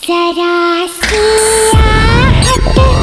जरा सी आहट होती है।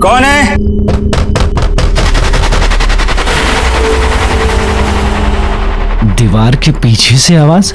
कौन है? दीवार के पीछे से आवाज।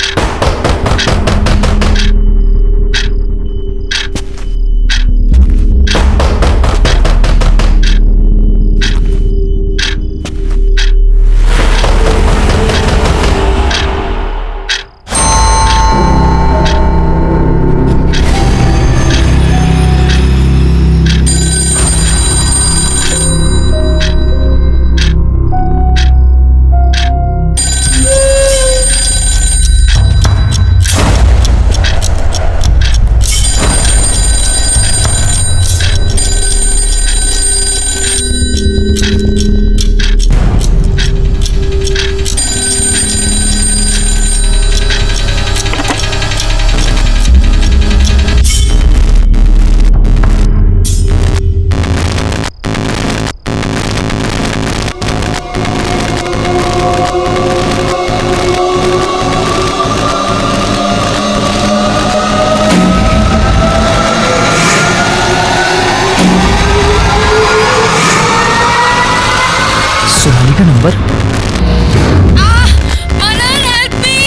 सोनाली का नंबर। मनन हेल्प मी,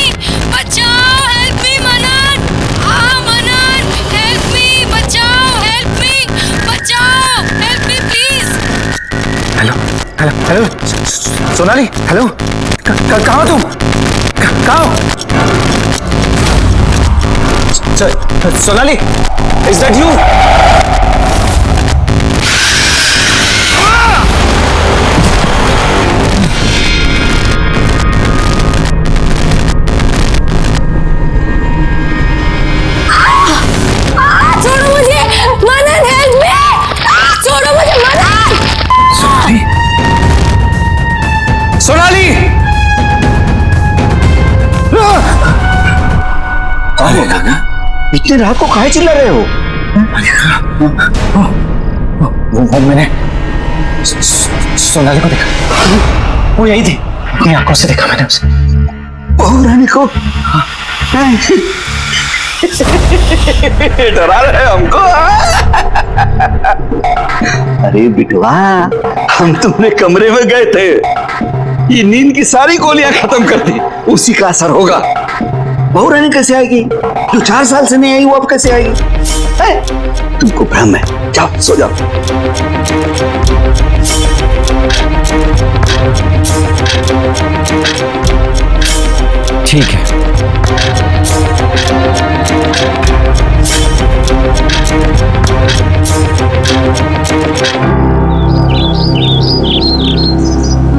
बचाओ, हेल्प मी मनन। मनन हेल्प मी, बचाओ, हेल्प मी, बचाओ, help me please. Hello hello hello Sonali, hello कहाँ हो तुम? कहाँ हो? Sonali, is that you? छोड़ो मुझे, मनन हेल्प मी, छोड़ो मुझे मनन। सोनाली, सोनाली! कौन है नाना? इतने रात को काहे चिल्ला रहे हो? वो मैंने सोनाली को देखा, वो यही थी, अपनी आंखों से देखा मैंने उसे। बहू रानी को डरा रहे हमको। अरे बिटवा, हम तुम्हारे कमरे में गए थे, ये नींद की सारी गोलियां खत्म कर दी, उसी का असर होगा। बहू रानी कैसे आएगी? जो 4 साल से नहीं आई वो अब कैसे आएगी? तुमको भ्रम है, जाओ सो जाओ। ठीक है।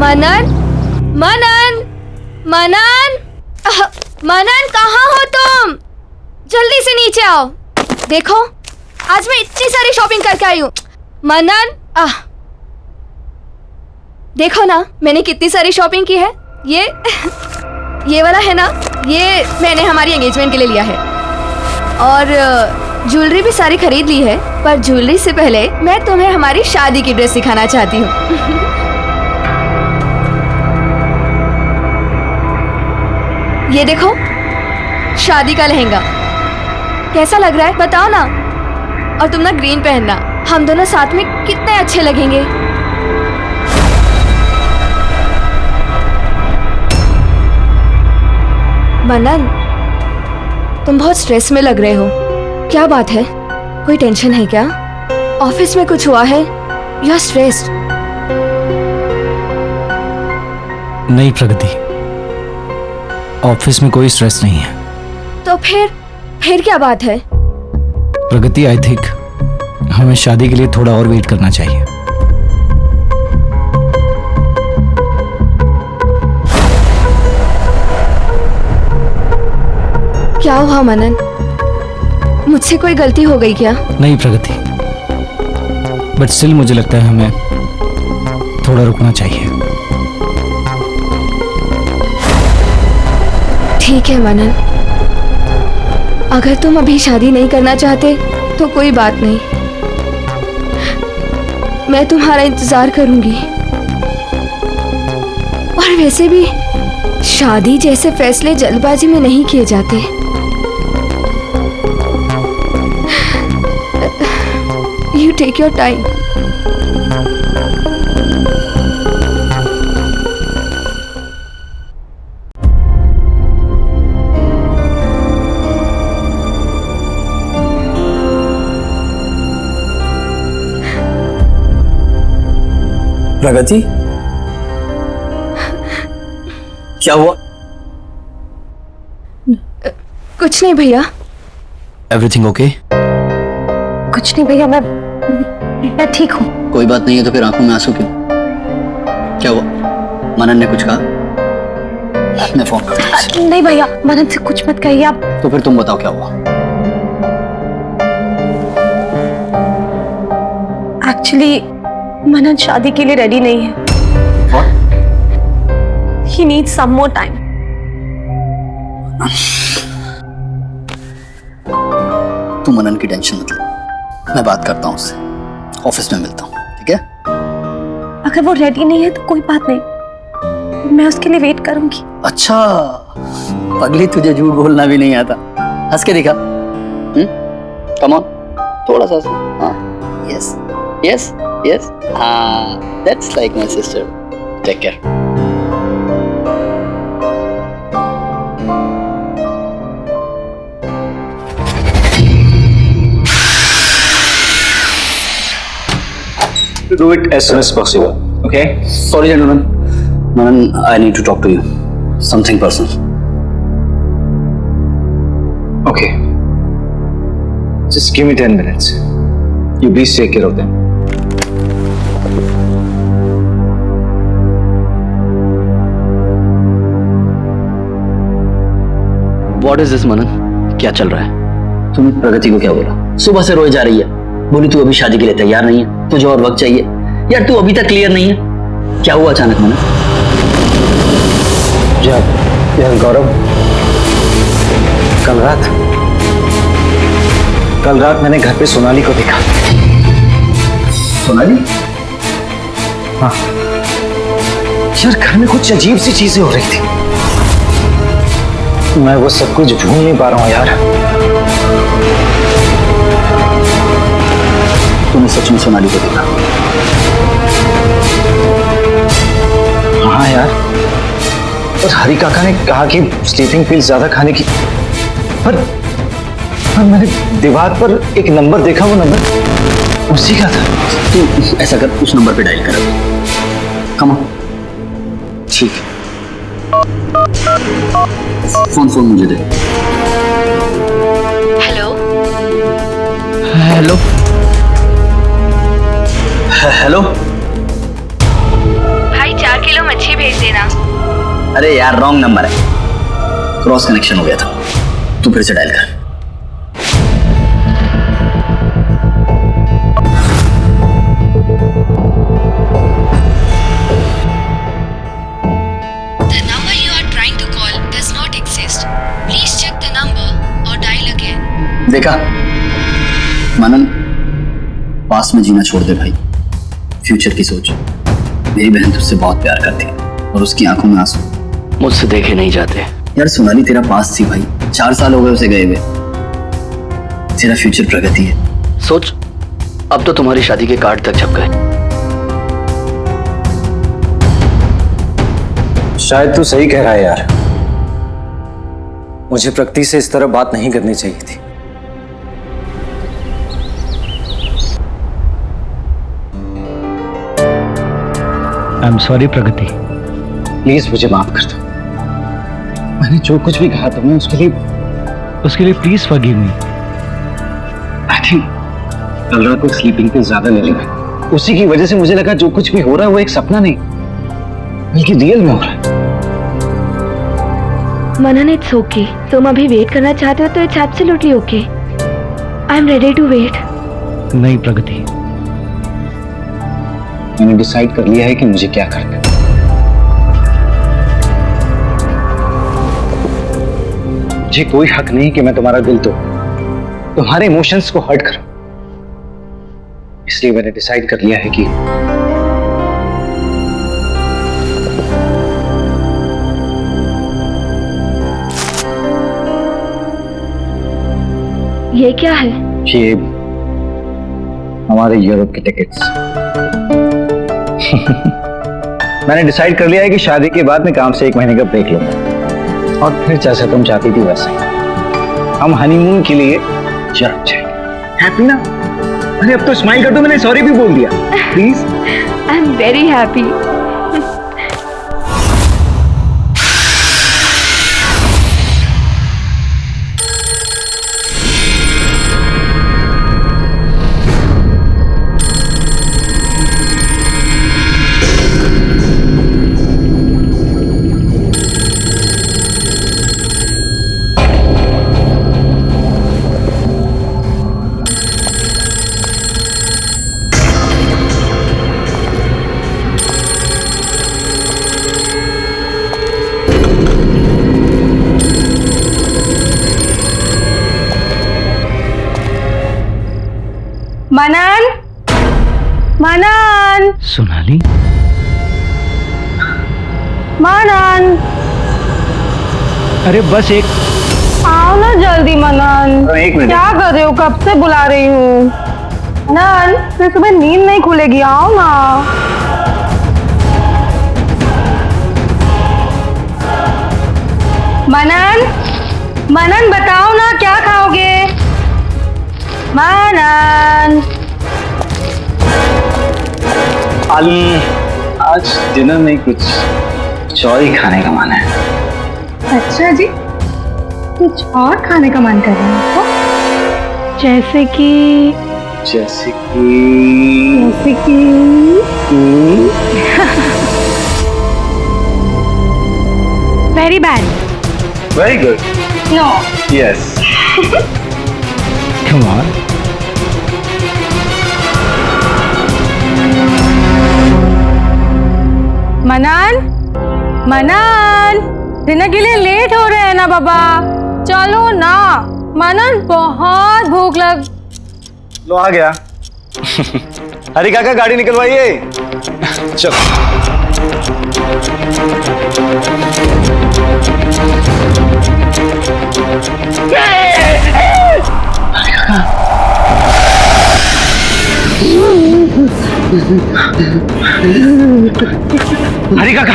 मनन, मनन, मनन, मनन कहाँ हो तुम? जल्दी से नीचे आओ। देखो, आज मैं इतनी सारी शॉपिंग करके आई हूँ। मनन, देखो ना, मैंने कितनी सारी शॉपिंग की है। ये वाला है ना, ये मैंने हमारी एंगेजमेंट के लिए लिया है। और ज्वेलरी भी सारी खरीद ली है, पर ज्वेलरी से पहले मैं तुम्हें हमारी शादी की ड्रेस सिखाना चाहती हूँ। ये देखो, शादी का लहंगा कैसा लग रहा है बताओ ना। और तुम ना ग्रीन पहनना, हम दोनों साथ में कितने अच्छे लगेंगे। मनन, तुम बहुत स्ट्रेस में लग रहे हो, क्या बात है? कोई टेंशन है क्या? ऑफिस में कुछ हुआ है? You are stressed? नहीं प्रगति, ऑफिस में कोई स्ट्रेस नहीं है। तो फिर क्या बात है? प्रगति, आई थिंक हमें शादी के लिए थोड़ा और वेट करना चाहिए। क्या हुआ मनन? मुझसे कोई गलती हो गई क्या? नहीं प्रगति, बट स्टिल मुझे लगता है हमें थोड़ा रुकना चाहिए। ठीक है मनन, अगर तुम अभी शादी नहीं करना चाहते तो कोई बात नहीं, मैं तुम्हारा इंतजार करूंगी। और वैसे भी शादी जैसे फैसले जल्दबाजी में नहीं किए जाते। You take your time. प्रगति, क्या हुआ? कुछ नहीं भैया। Everything okay? कुछ नहीं भैया, मैं ठीक हूँ। कोई बात नहीं है तो फिर आंखों में आंसू क्यों? क्या हुआ? मनन ने कुछ कहा? मैं फोन करता हूँ। नहीं भैया, मनन से कुछ मत कहिए आप। तो फिर तुम बताओ क्या हुआ? एक्चुअली मनन शादी के लिए रेडी नहीं है। What? He needs some more time. तू मनन की टेंशन मत ले, मैं बात करता हूँ उससे, ऑफिस में मिलता हूँ, ठीक है? अगर वो रेडी नहीं है तो कोई बात नहीं, मैं उसके लिए वेट करूंगी। अच्छा, पगली तुझे झूठ बोलना भी नहीं आता। हंस के दिखा। कम ऑन, थोड़ा सा। हाँ, यस यस यस, हाँ, that's like my sister. Take care. To do it as soon as possible, okay? Sorry, gentlemen. Manan, I need to talk to you. Something personal. Okay. Just give me 10 minutes. You please take care of them. What is this, Manan? क्या चल रहा है? तूने प्रगति को क्या बोला? सुबह से रोए जा रही है, बोली तू अभी शादी के लिए तैयार नहीं है, तुझे और वक्त चाहिए। यार तू अभी तक क्लियर नहीं है, क्या हुआ अचानक? मनन यार गौरव, कल रात मैंने घर पे सोनाली को देखा। सोनाली? हाँ यार, घर में कुछ अजीब सी चीजें हो रही थी, मैं वो सब कुछ भूल नहीं पा रहा हूँ यार। तूने सच में सोनाली को देखा? हाँ यार, और हरी काका ने कहा कि स्लीपिंग पिल्स ज्यादा खाने की, पर मैंने दीवार पर एक नंबर देखा, वो नंबर उसी का था। तू ऐसा कर, उस नंबर पे डायल कर। Come on. ठीक। फोन मुझे दे। हेलो हेलो हेलो भाई, 4 किलो मच्छी भेज देना। अरे यार, रॉन्ग नंबर है, क्रॉस कनेक्शन हो गया था। तू फिर से डायल कर। The number you are trying to call does not exist. Please check the number or dial again. देखा मनन, पास में जीना छोड़ दे भाई, फ्यूचर की सोच। मेरी बहन तुझसे बहुत प्यार करती है और उसकी आंखों में आंसू मुझसे देखे नहीं जाते। यार सोनाली तेरा पास थी भाई, 4 साल हो गए उसे गए हुए। तेरा फ्यूचर प्रगति है। सोच, अब तो तुम्हारी शादी के कार्ड तक छप गए। शायद तू सही कह रहा है यार, मुझे प्रगति से इस तरह बात नहीं करनी चाहिए थी। I am sorry Pragati. Please मुझे माफ कर दो, मैंने जो कुछ भी कहा तुम्हें उसके लिए उसके लिए please forgive me. I think कल रात को स्लीपिंग पे ज्यादा ले लिया, उसी की वजह से मुझे लगा जो कुछ भी हो रहा है वो एक सपना नहीं बल्कि रियल में हो रहा है। Manan, it's okay. तुम अभी वेट करना चाहते हो तो it's absolutely okay. I am ready to wait. नहीं प्रगति, मैंने डिसाइड कर लिया है कि मुझे क्या करना है। मुझे कोई हक नहीं कि मैं तुम्हारा दिल तोड़ूं, तुम्हारे इमोशंस को हर्ट करूं। इसलिए मैंने डिसाइड कर लिया है कि ये क्या है? ये हमारे यूरोप के टिकट्स। मैंने डिसाइड कर लिया है कि शादी के बाद मैं काम से 1 महीने का ब्रेक लूंगा और फिर जैसे तुम चाहती थी वैसे हम हनीमून के लिए यूरोप जाएंगे। हैप्पी ना? अरे अब तो स्माइल कर दो, मैंने सॉरी भी बोल दिया। Please. I am very happy. Manan, Manan, Sonali, Manan, अरे बस एक आओ ना जल्दी मनन। 1 मिनट। क्या कर रहे हो? कब से बुला रही हूँ। मनन, फिर सुबह नींद नहीं खुलेगी, आओ ना। मनन, मनन बताओ ना क्या खाओगे? मनन, आज डिनर में कुछ और ही खाने का मन है। अच्छा जी, कुछ और खाने का मन कर रहा है आपको? जैसे कि very bad. Very good. No. Yes. Come on. Manan, Manan, dinner के लिए लेट हो रहे हैं ना बाबा, चलो ना। मनन, बहुत भूख लग। लो आ गया। हरी काका गाड़ी निकलवाइए। चलो। हरी काका,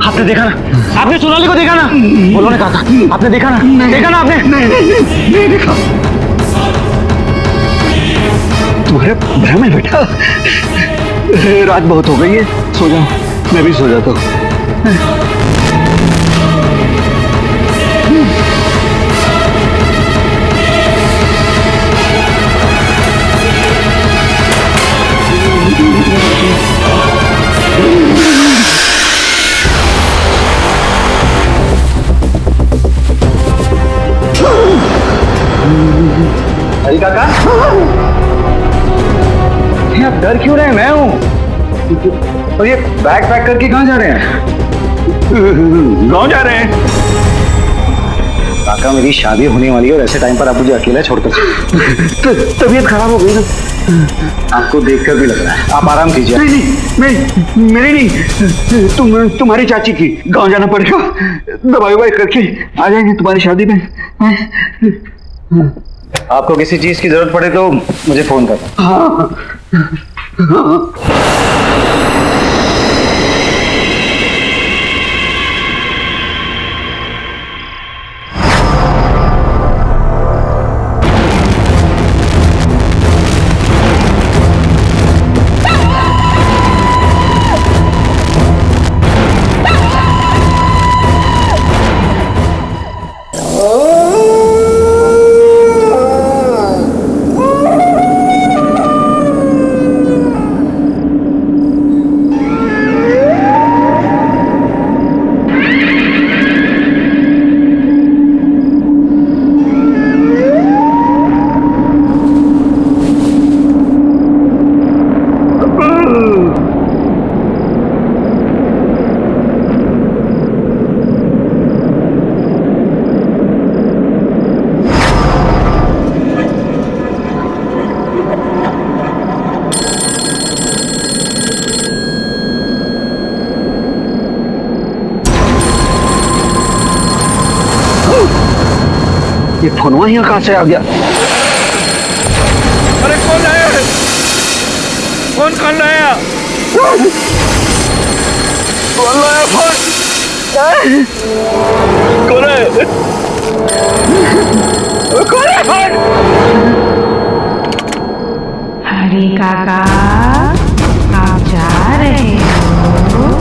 आपने देखा ना? आपने सोनाली को देखा ना? बोलो ना काका, आपने देखा ना? देखा ना आपने? नहीं देखा। तुम्हारे भ्रम है बेटा। रात बहुत हो गई है, सो जाओ। मैं भी सो जाता हूँ। हरी काका, आप डर क्यों रहे हैं? मैं हूँ। और ये बैग पैक करके कहाँ जा रहे हैं? गाँव जा रहे हैं। काका, मेरी शादी होने वाली है और ऐसे टाइम पर आप मुझे अकेला छोड़कर तबीयत खराब हो गई ना। आपको देखकर भी लग रहा है। आप आराम कीजिए। नहीं, मेरी नहीं, तुम्हारी चाची की। गाँव जाना पड़ेगा, दवाई ववाई करके आ जाएंगे तुम्हारी शादी में। आपको किसी चीज की जरूरत पड़े तो मुझे फोन करना। हाँ। ये फोन यहाँ कहाँ से आ गया? अरे कौन लाया? कौन लाया? कौन लाया फोन? कौन है? कौन है फोन? हरी काका, आप जा रहे हो?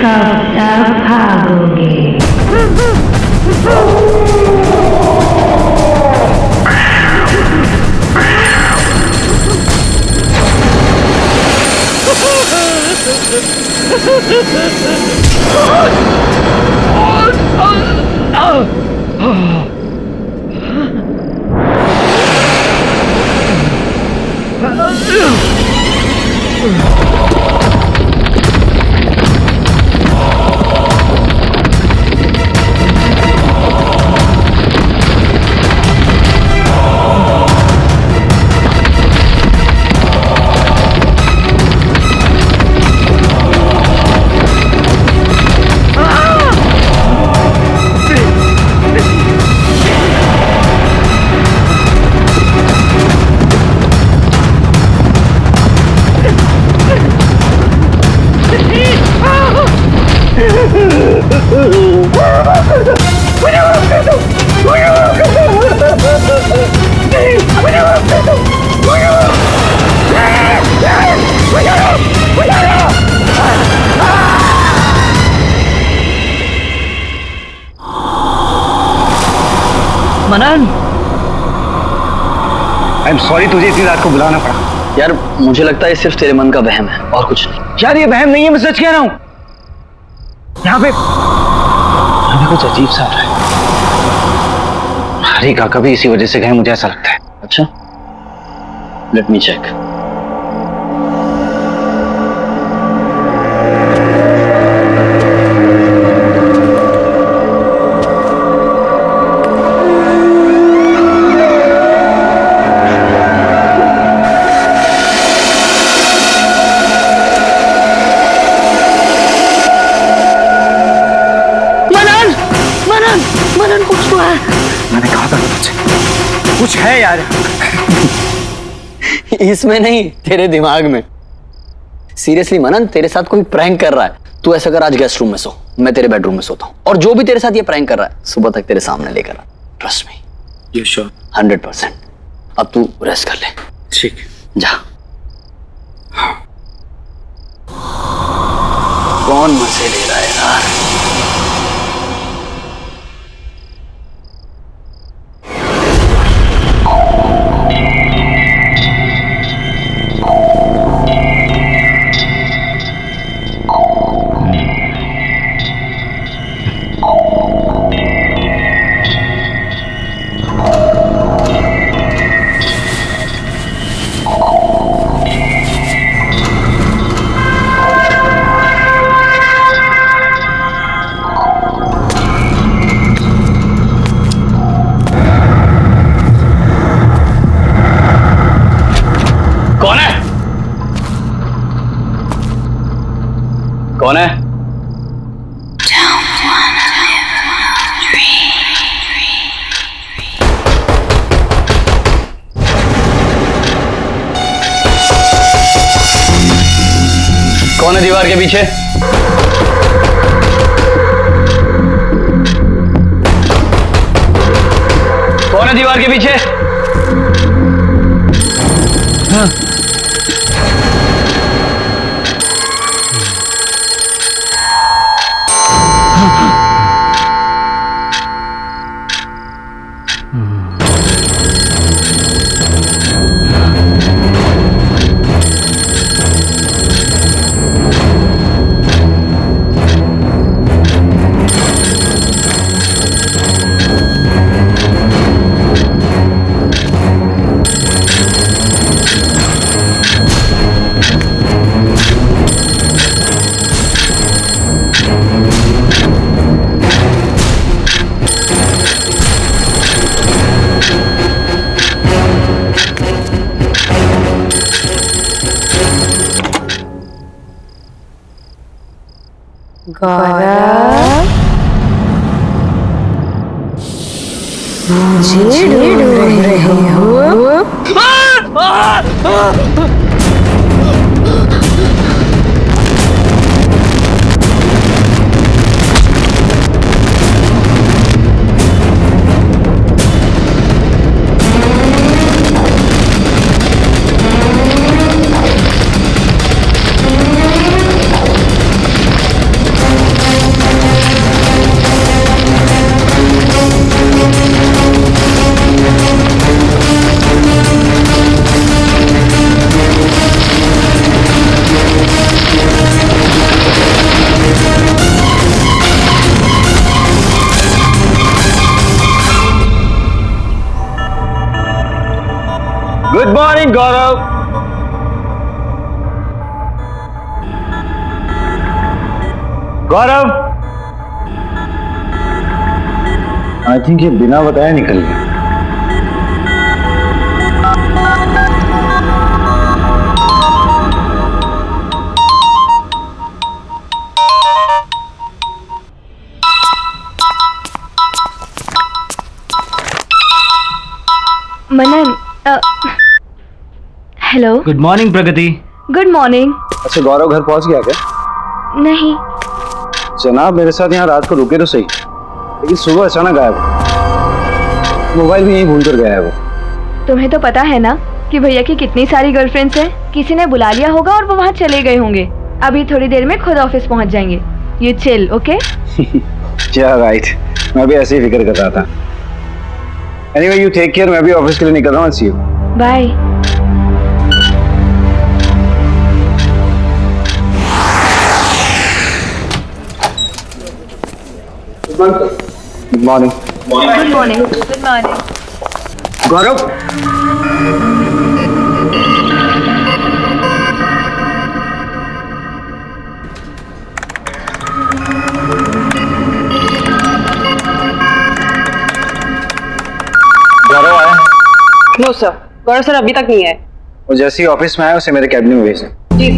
कब तक भागोगे? मनन, आई एम सॉरी तुझे इतनी रात को बुलाना पड़ा। यार मुझे लगता है ये सिर्फ तेरे मन का वहम है और कुछ नहीं। यार ये वहम नहीं है, मैं सच कह रहा हूँ। यहाँ पे कुछ अजीब सा हो रहा है। हरी काका भी इसी वजह से गए, मुझे ऐसा लगता है। अच्छा, लेट मी चेक। मनन कुछ तो है। मैंने कहा था कुछ है यार। इसमें नहीं, तेरे दिमाग में। सीरियसली मनन, तेरे साथ कोई प्रैंक कर रहा है। तू ऐसा कर, आज गेस्ट रूम में सो, मैं तेरे बेडरूम में सोता हूँ, और जो भी तेरे साथ ये प्रैंक कर रहा है सुबह तक तेरे सामने लेकर आ। Trust me. You sure? 100%। अब तू रेस्ट कर ले। ठीक, जा। कौन मजे ले रहा है यार? कौन है? कौन है दीवार के पीछे? कौन है दीवार के पीछे? हाँ। गौरव, मुझे ढूंढ रहे हो? Good morning Gaurav. Gaurav, I think ये बिना बताए निकल गया। Manan, hello. Good morning Pragati. Good morning. अच्छा गौरव घर पहुंच गया क्या? नहीं। जनाब मेरे साथ यहाँ रात को रुके तो सही, लेकिन सुबह अचानक गायब हो। मोबाइल भी यहीं भूल कर गया है वो। तुम्हें तो पता है ना कि भैया की कितनी सारी गर्लफ्रेंड्स हैं। किसी ने बुला लिया होगा और वो वहाँ चले गए होंगे। अभी थोड़ी देर में खुद ऑफिस पहुँच जाएंगे। You chill, okay? क्या राइट, मैं भी ऐसे ही फिक्र कर रहा था। एनीवे यू टेक केयर, मैं भी ऑफिस के लिए निकल रहा हूँ। See you. Bye. Good morning. Good morning. Good morning. Gaurav, Gaurav आया? नो सर, गौरव सर अभी तक नहीं आए। वो जैसे ही ऑफिस में आया उसे मेरे कैबिन में भेजना। जी।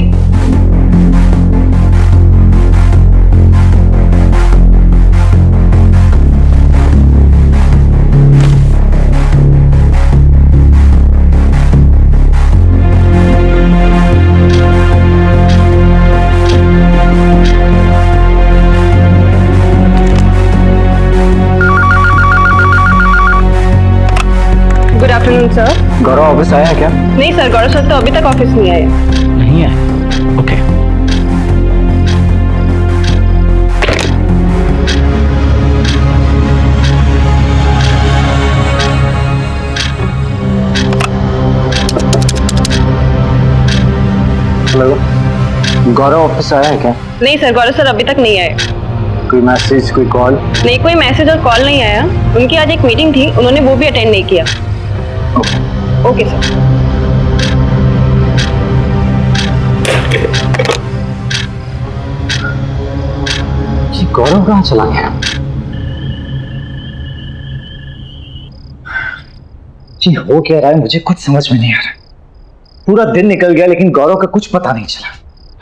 Good afternoon sir. Gaurav office आया है क्या? नहीं सर, गौरव सर तो अभी तक ऑफिस नहीं आए। नहीं है? ओके। हेलो, गौरव ऑफिस आया है क्या? नहीं सर, गौरव सर अभी तक नहीं आए। कोई मैसेज, कोई कॉल? नहीं, कोई मैसेज और कॉल नहीं आया। उनकी आज एक मीटिंग थी, उन्होंने वो भी अटेंड नहीं किया। Okay sir. ये गौरव कहाँ चला गया? जी हो क्या रहा है मुझे कुछ समझ में नहीं आ रहा। पूरा दिन निकल गया लेकिन गौरव का कुछ पता नहीं चला।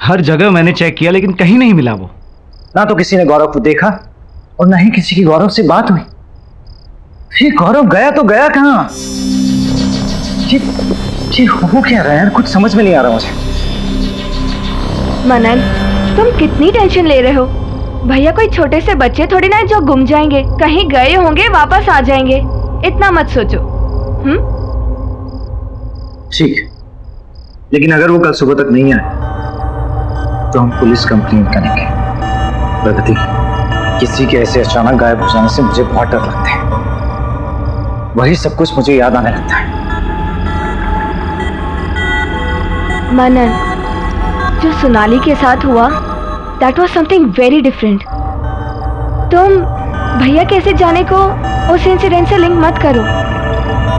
हर जगह मैंने चेक किया लेकिन कहीं नहीं मिला वो। ना तो किसी ने गौरव को देखा और ना ही किसी की गौरव से बात हुई। ये गौरव गया तो गया कहाँ? ये हो क्या रहा है यार, कुछ समझ में नहीं आ रहा मुझे। मनन, तुम कितनी टेंशन ले रहे हो? भैया कोई छोटे से बच्चे थोड़ी ना जो गुम जाएंगे। कहीं गए होंगे, वापस आ जाएंगे। इतना मत सोचो। ठीक, लेकिन अगर वो कल सुबह तक नहीं आए तो हम पुलिस कंप्लेंट करेंगे। प्रगति, किसी के ऐसे अचानक गायब हो जाने से मुझे बहुत डर लगता है। वही सब कुछ मुझे याद आने लगता है। मनन, जो सोनाली के साथ हुआ, that was something very different. तुम भैया कैसे जाने को उस इंसिडेंट से लिंक मत करो।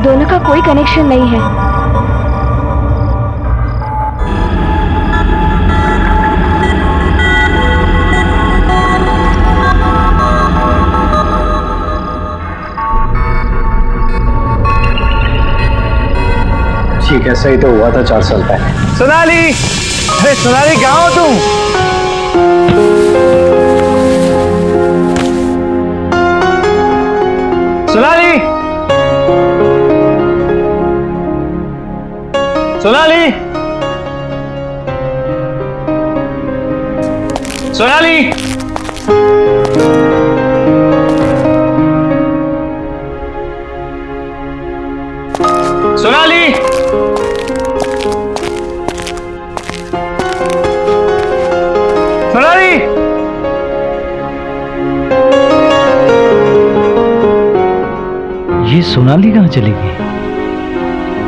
दोनों का कोई कनेक्शन नहीं है। ठीक है, सही तो हुआ था 4 साल पहले। सोनाली, अरे सोनाली कहाँ हो तुम? सोनाली, सोनाली, सोनाली, सोनाली, सोनाली, ये सोनाली कहाँ चली गई?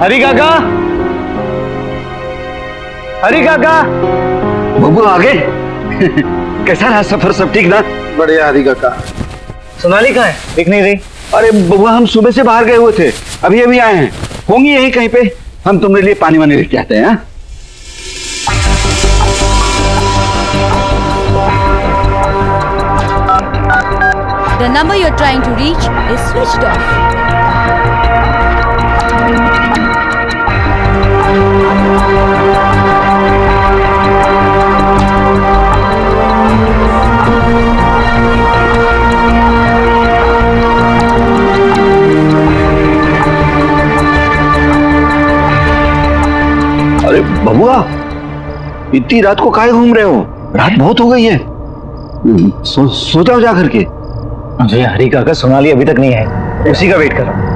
हरी काका, हरी काका, बबू आ गए। कैसा रहा सफर, सब ठीक ना? बढ़िया हरी काका। सोनाली कहाँ है? दिख नहीं रही। अरे बबुआ, हम सुबह से बाहर गए हुए थे, अभी अभी आए हैं। होंगी यही कहीं पे। हम तुम्हारे लिए पानी वानी लेके आते हैं। हाँ? The number you're trying to reach is switched off. अरे बबुआ, इतनी रात को काहे घूम रहे हो? रात बहुत हो गई है। सो जाओ जा करके। मुझे हरी काका सोनाली अभी तक नहीं है, उसी का वेट कर रहा हूँ।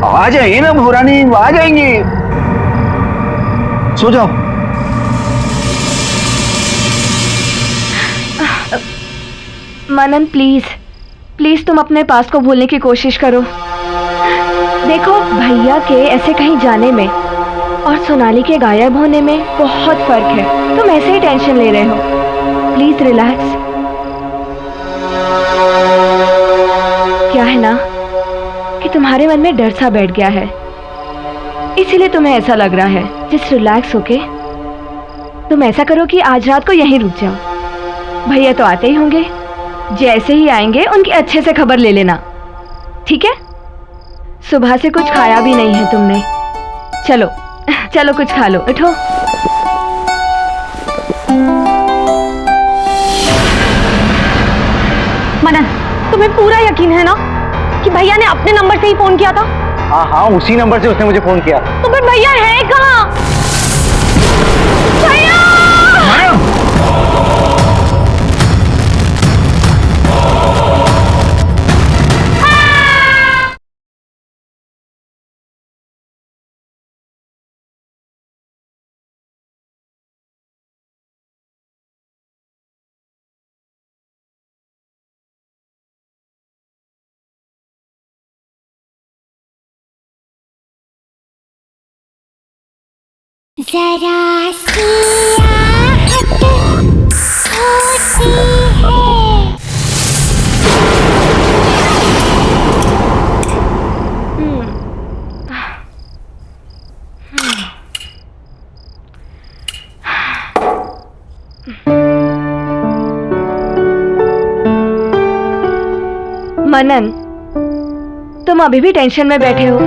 आ जाएंगे ना भोरानी, आ जाएंगे। सो जाओ। मनन प्लीज प्लीज तुम अपने पास को भूलने की कोशिश करो। देखो भैया के ऐसे कहीं जाने में और सोनाली के गायब होने में बहुत फर्क है। तुम ऐसे ही टेंशन ले रहे हो। Please relax. क्या है ना कि तुम्हारे मन में डर सा बैठ गया है, इसीलिए तुम्हें ऐसा लग रहा है। जस्ट रिलैक्स होके तुम ऐसा करो कि आज रात को यहीं रुक जाओ। भैया तो आते ही होंगे, जैसे ही आएंगे उनकी अच्छे से खबर ले लेना, ठीक है? सुबह से कुछ खाया भी नहीं है तुमने। चलो चलो कुछ खा लो, उठो। मनन, तुम्हें पूरा यकीन है ना कि भैया ने अपने नंबर से ही फोन किया था? हाँ हाँ, उसी नंबर से उसने मुझे फोन किया। तो फिर भैया है कहाँ? भैया! जरा सी आहट होती है। मनन, तुम अभी भी टेंशन में बैठे हो।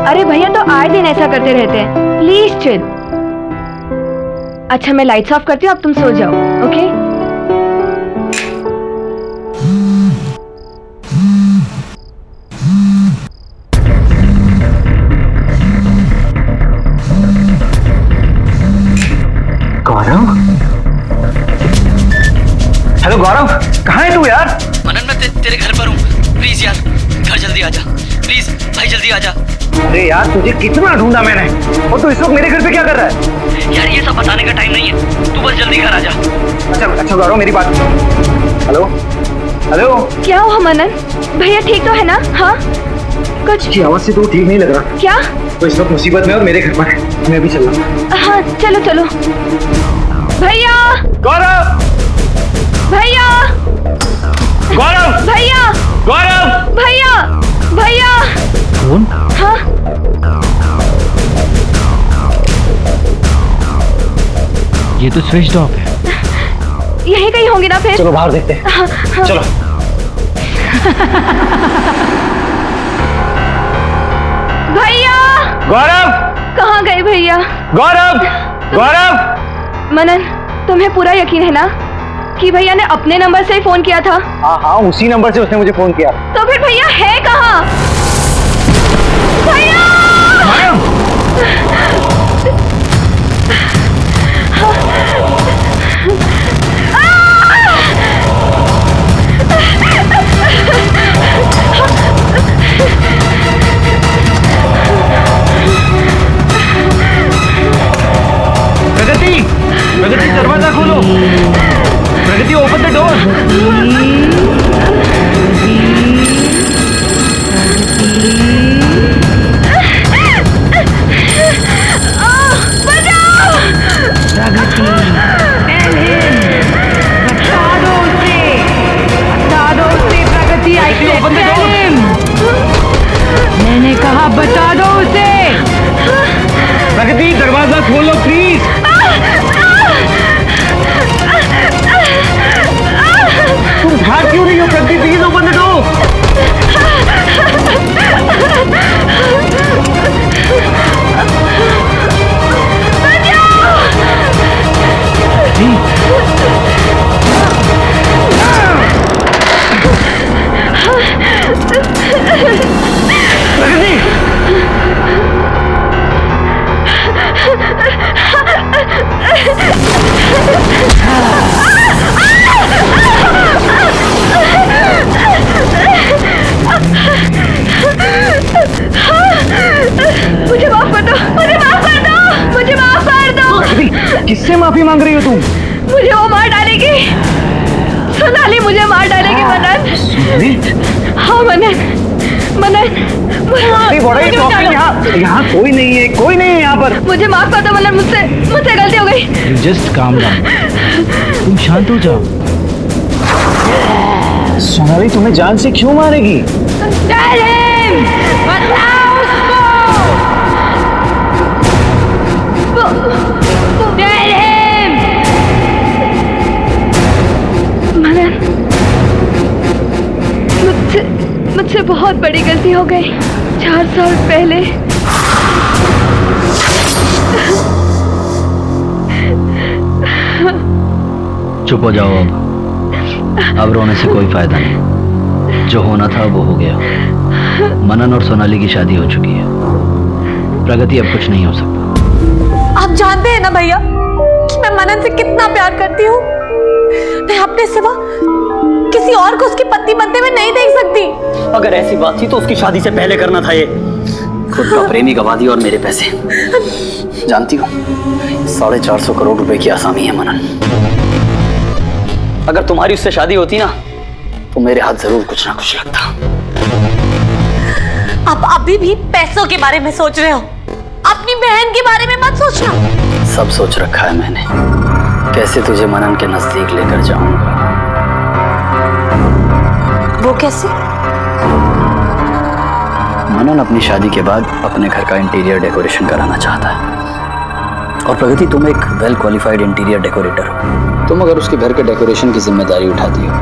अरे भैया तो आए दिन ऐसा करते रहते हैं। Please chill. अच्छा मैं लाइट्स ऑफ करती हूँ, अब तुम सो जाओ, ओके? गौरव, हेलो गौरव, कहाँ है तू यार? मनन मैं तेरे घर पर हूँ। प्लीज यार घर जल्दी आजा, प्लीज भाई जल्दी आजा। अरे यार तुझे कितना ढूंढा मैंने, और तू इस वक्त मेरे घर पे क्या कर रहा है? यार ये सब बताने का टाइम नहीं है, तू बस जल्दी घर आजा। अच्छा गौरव मेरी बात। हेलो हेलो, क्या हुआ मनन? भैया ठीक तो है ना? हाँ कुछ की आवाज से तो ठीक नहीं लग रहा। क्या? तो इस वक्त मुसीबत में और मेरे घर पर है, मैं अभी चल रहा हूँ। हाँ चलो चलो। भैया! गौरव! भैया! गौरव! भैया! गौरव! भैया! भैया! कौन? हाँ ये तो स्विच ऑफ है। यही कहीं होंगे ना फिर। चलो बाहर देखते हैं। हाँ, हाँ। चलो। भैया! गौरव! कहाँ गए भैया? गौरव! गौरव! मनन, तुम्हें पूरा यकीन है ना कि भैया ने अपने नंबर से ही फोन किया था। हाँ हाँ, उसी नंबर से उसने मुझे फोन किया। तो फिर भैया है कहाँ? भैया! प्रगति, प्रगति दरवाजा खोलो। प्रगति, ओपन द डोर। मैंने कहा बता दो उसे। प्रगति, दरवाजा खोलो प्लीज। तुम भाग क्यों रही हो Pragati? Please open the door. मुझे माफ कर दो, मुझे माफ कर दो, मुझे माफ कर दो। किससे माफी मांग रही हो तुम? मुझे वो मार डालेगी, सोनाली मुझे मार डालेगी। मनन, हाँ मनन, मनन यहाँ कोई नहीं है, कोई नहीं है यहाँ पर। मुझे माफ कर दो मनन, मुझसे गलती हो गई। जस्ट काम डाउन, तुम शांत हो जाओ। सोनाली तुम्हें जान से क्यों मारेगी? मनन, मुझसे बहुत बड़ी गलती हो गई 4 साल पहले। चुप हो जाओ अब रोने से कोई फायदा नहीं। जो होना था वो हो गया। मनन और सोनाली की शादी हो चुकी है। प्रगति, अब कुछ नहीं हो सकता। आप जानते हैं ना भैया कि मैं मनन से कितना प्यार करती हूँ। मैं अपने सिवा किसी और को उसकी पत्नी बनते हुए नहीं देख सकती। अगर ऐसी बात थी तो उसकी शादी से पहले करना था। ये खुद का प्रेमी गवा दिया और मेरे पैसे। जानती हो 450 करोड़ रुपए की आसामी है मनन। अगर तुम्हारी उससे शादी होती ना तो मेरे हाथ जरूर कुछ ना कुछ लगता। आप अभी भी पैसों के बारे में सोच रहे हो, अपनी बहन के बारे में मत सोचना। सब सोच रखा है मैंने, कैसे तुझे मनन के नजदीक लेकर जाऊंगा। वो कैसे? मनन अपनी शादी के बाद अपने घर का इंटीरियर डेकोरेशन कराना चाहता है। और प्रगति, तुम एक वेल क्वालिफाइड इंटीरियर डेकोरेटर हो। तुम अगर उसके घर के डेकोरेशन की जिम्मेदारी उठाती हो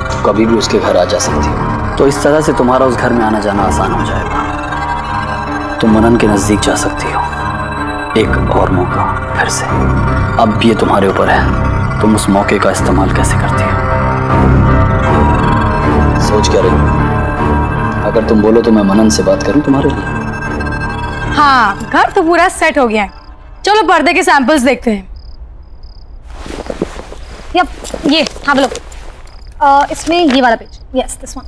तो कभी भी उसके घर आ जा सकती हो। तो इस तरह से तुम्हारा उस घर में आना जाना आसान हो जाएगा। तुम मनन के नजदीक जा सकती हो। एक और मौका फिर से। अब ये तुम्हारे ऊपर है, तुम उस मौके का इस्तेमाल कैसे करती हो। सोच क्या रही हो? अगर तुम बोलो तो मैं मनन से बात करूं तुम्हारे लिए। हाँ, घर तो पूरा सेट हो गया है। चलो पर्दे के सैंपल्स देखते हैं। ये हाँ बोलो। इसमें ये वाला पेज, यस दिस वन।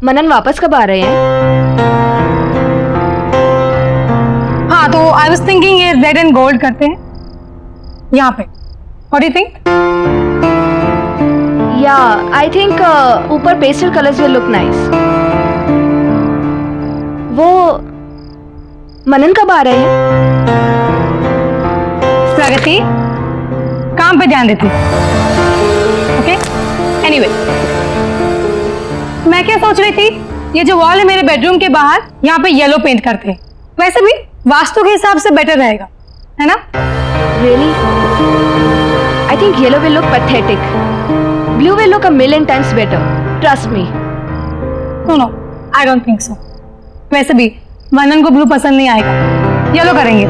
मनन वापस कब आ रहे हैं? हाँ, तो आई वाज थिंकिंग ये रेड एंड गोल्ड करते हैं यहाँ पे। What do you think? या आई थिंक ऊपर pastel colours will look nice. वो मनन कब आ रहे हैं? प्रगति, काम पे ध्यान देती। ओके, एनीवे, मैं क्या सोच रही थी, ये जो वॉल है मेरे बेडरूम के बाहर, यहाँ पे येलो पेंट करते हैं। वैसे भी वास्तु के हिसाब से बेटर रहेगा, है ना? Really? I think yellow will look pathetic. Blue will look a million times better. Trust me. No, I don't think so. वैसे भी मनन को ब्लू पसंद नहीं आएगा, येलो करेंगे।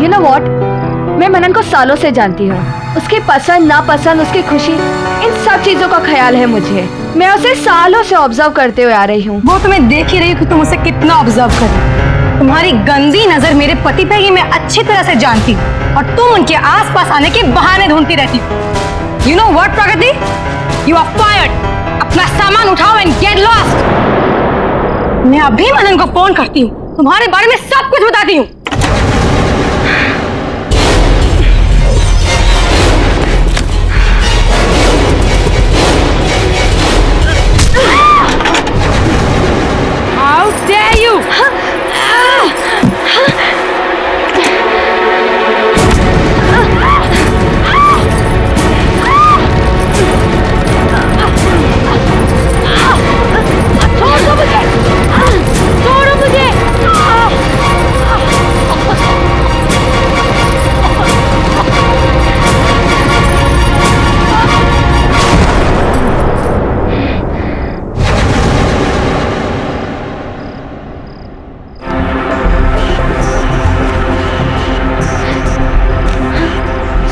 यू नो व्हाट, मैं मनन को सालों से जानती हूँ। उसकी पसंद नापसंद, उसकी खुशी, इन सब चीजों का ख्याल है मुझे। मैं उसे सालों से ऑब्जर्व करते हुए आ रही हूँ। वो तुम्हें देख ही रही हूँ कि तुम उसे कितना ऑब्जर्व कर रही हो। तुम्हारी गंदी नजर मेरे पति पे ही मैं अच्छी तरह से जानती हूँ और तुम उनके आसपास आने के बहाने ढूंढती रहती हो। You know what Pragati, you are fired. अपना सामान उठाओ एंड गेट लॉस्ट। मैं अभी मनन को फोन करती हूँ, तुम्हारे बारे में सब कुछ बताती हूँ। How dare you! छोड़ो मुझे!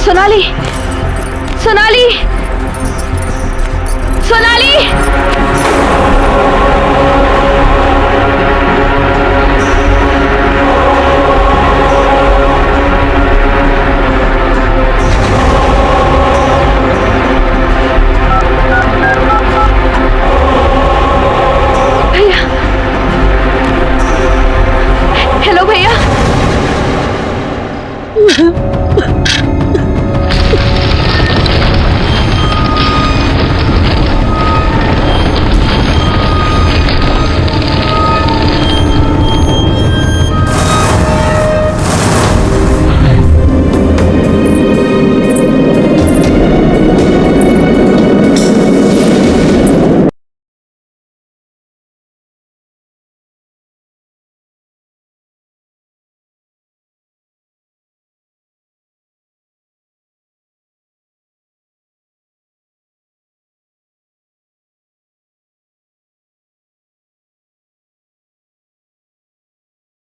सोनाली, सोनाली, सोनाली! भैया, हेलो भैया।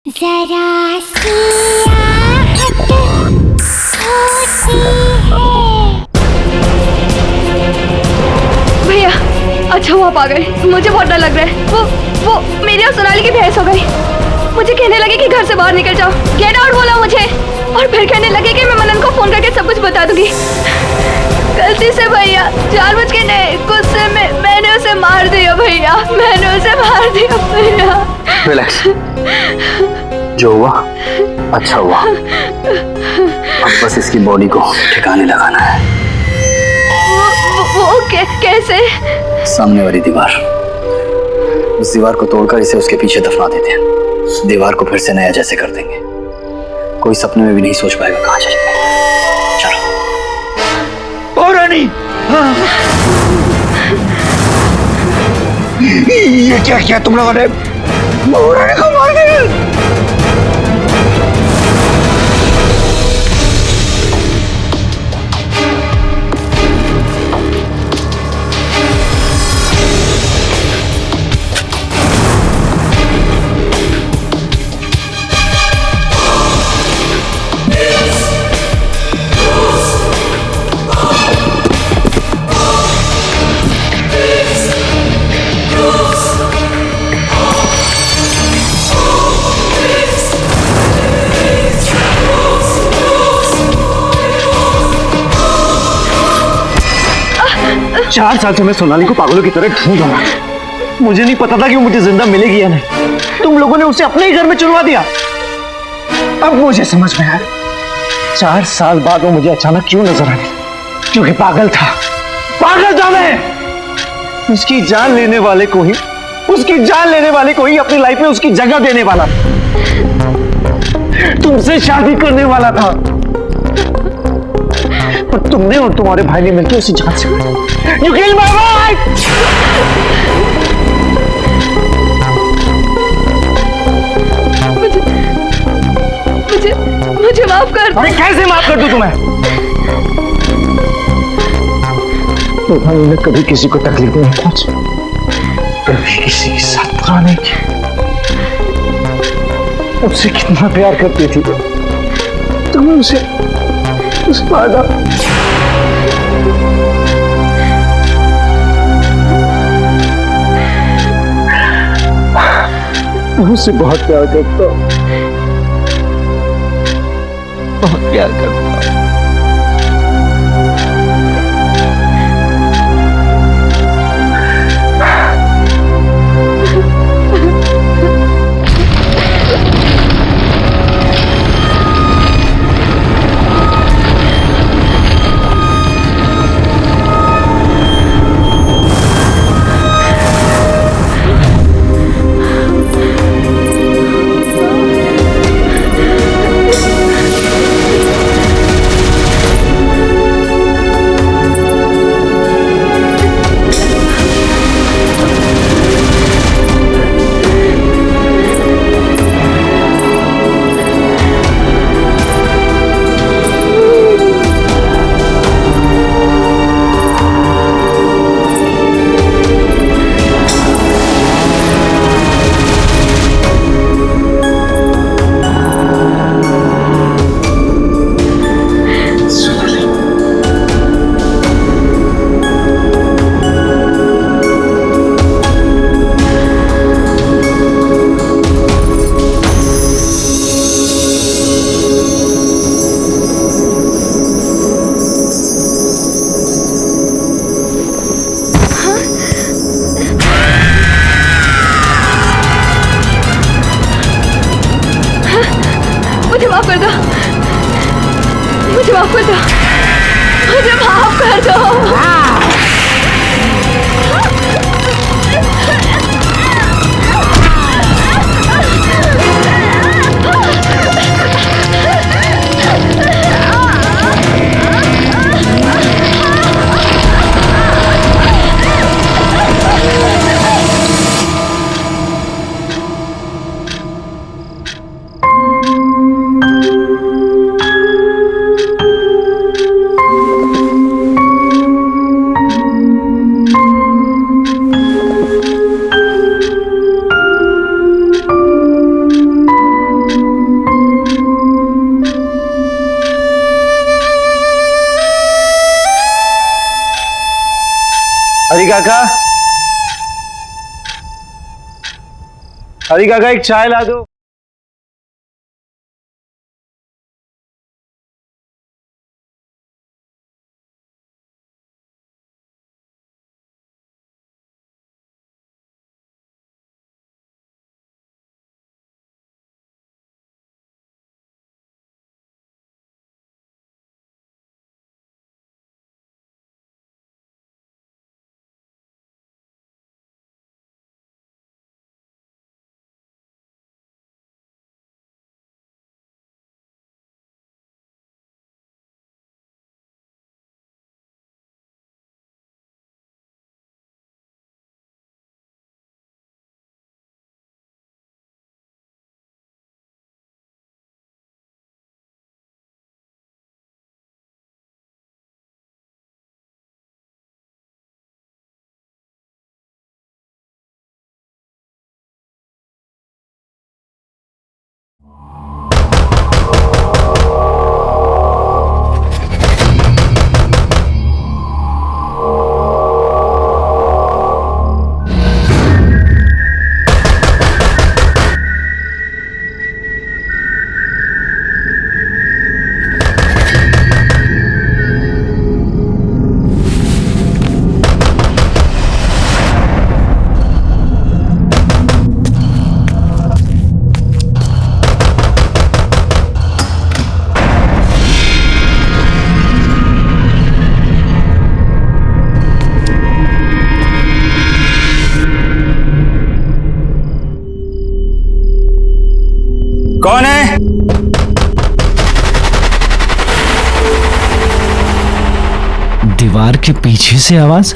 जरा सी आहट होती है। भैया, अच्छा वो आप आ गए। मुझे बहुत डर लग रहा है। वो मेरी और सोनाली की बहस हो गई। मुझे कहने लगे कि घर से बाहर निकल जाओ, गेट आउट बोला मुझे, और फिर कहने लगे कि मैं मनन को फोन करके सब कुछ बता दूंगी। गलती से भैया, जानबूझ के नहीं, गुस्से में मैंने उसे मार दिया भैया, मैंने उसे मार दिया भैया। रिलैक्स, जो हुआ अच्छा हुआ। अब बस इसकी बॉडी को ठिकाने लगाना है। वो कैसे? सामने वाली दीवार, उस दीवार को तोड़कर इसे उसके पीछे दफना देते हैं। दीवार को फिर से नया जैसे कर देंगे। कोई सपने में भी नहीं सोच पाएगा कहाँ चले गए। चलो। ओ रानी, ये क्या किया तुम लोगों ने? रानी को मार दिया। चार साल से मैं सोनाली को पागलों की तरह ढूंढ रहा हूं। मुझे नहीं पता था कि वो मुझे जिंदा मिलेगी या नहीं। तुम लोगों ने उसे अपने ही घर में चुनवा दिया। अब मुझे समझ में आया 4 साल बाद वो मुझे अचानक क्यों नजर आई। क्योंकि पागल था, पागल था मैं। उसकी जान लेने वाले को ही, उसकी जान लेने वाले को ही अपनी लाइफ में उसकी जगह देने वाला था। तुमसे शादी करने वाला था, पर तुमने और तुम्हारे भाई ने मिलकर उसे जान से मारा। You killed my wife! मुझे माफ कर दो। अरे कैसे माफ कर दूं तुम्हें? तुम्हारे कभी किसी को तकलीफ नहीं पहुंची, कभी किसी के साथ बुरा नहीं किया। उससे कितना प्यार करती थी, तुम्हें उसे मार डाला। मैं उससे बहुत प्यार करता हूँ, बहुत प्यार करता हूँ। मुझे माफ कर दो, मुझे माफ कर दो, मुझे माफ कर दो। हरी काका, हरी काका, एक चाय ला दो। कौन है? दीवार के पीछे से आवाज।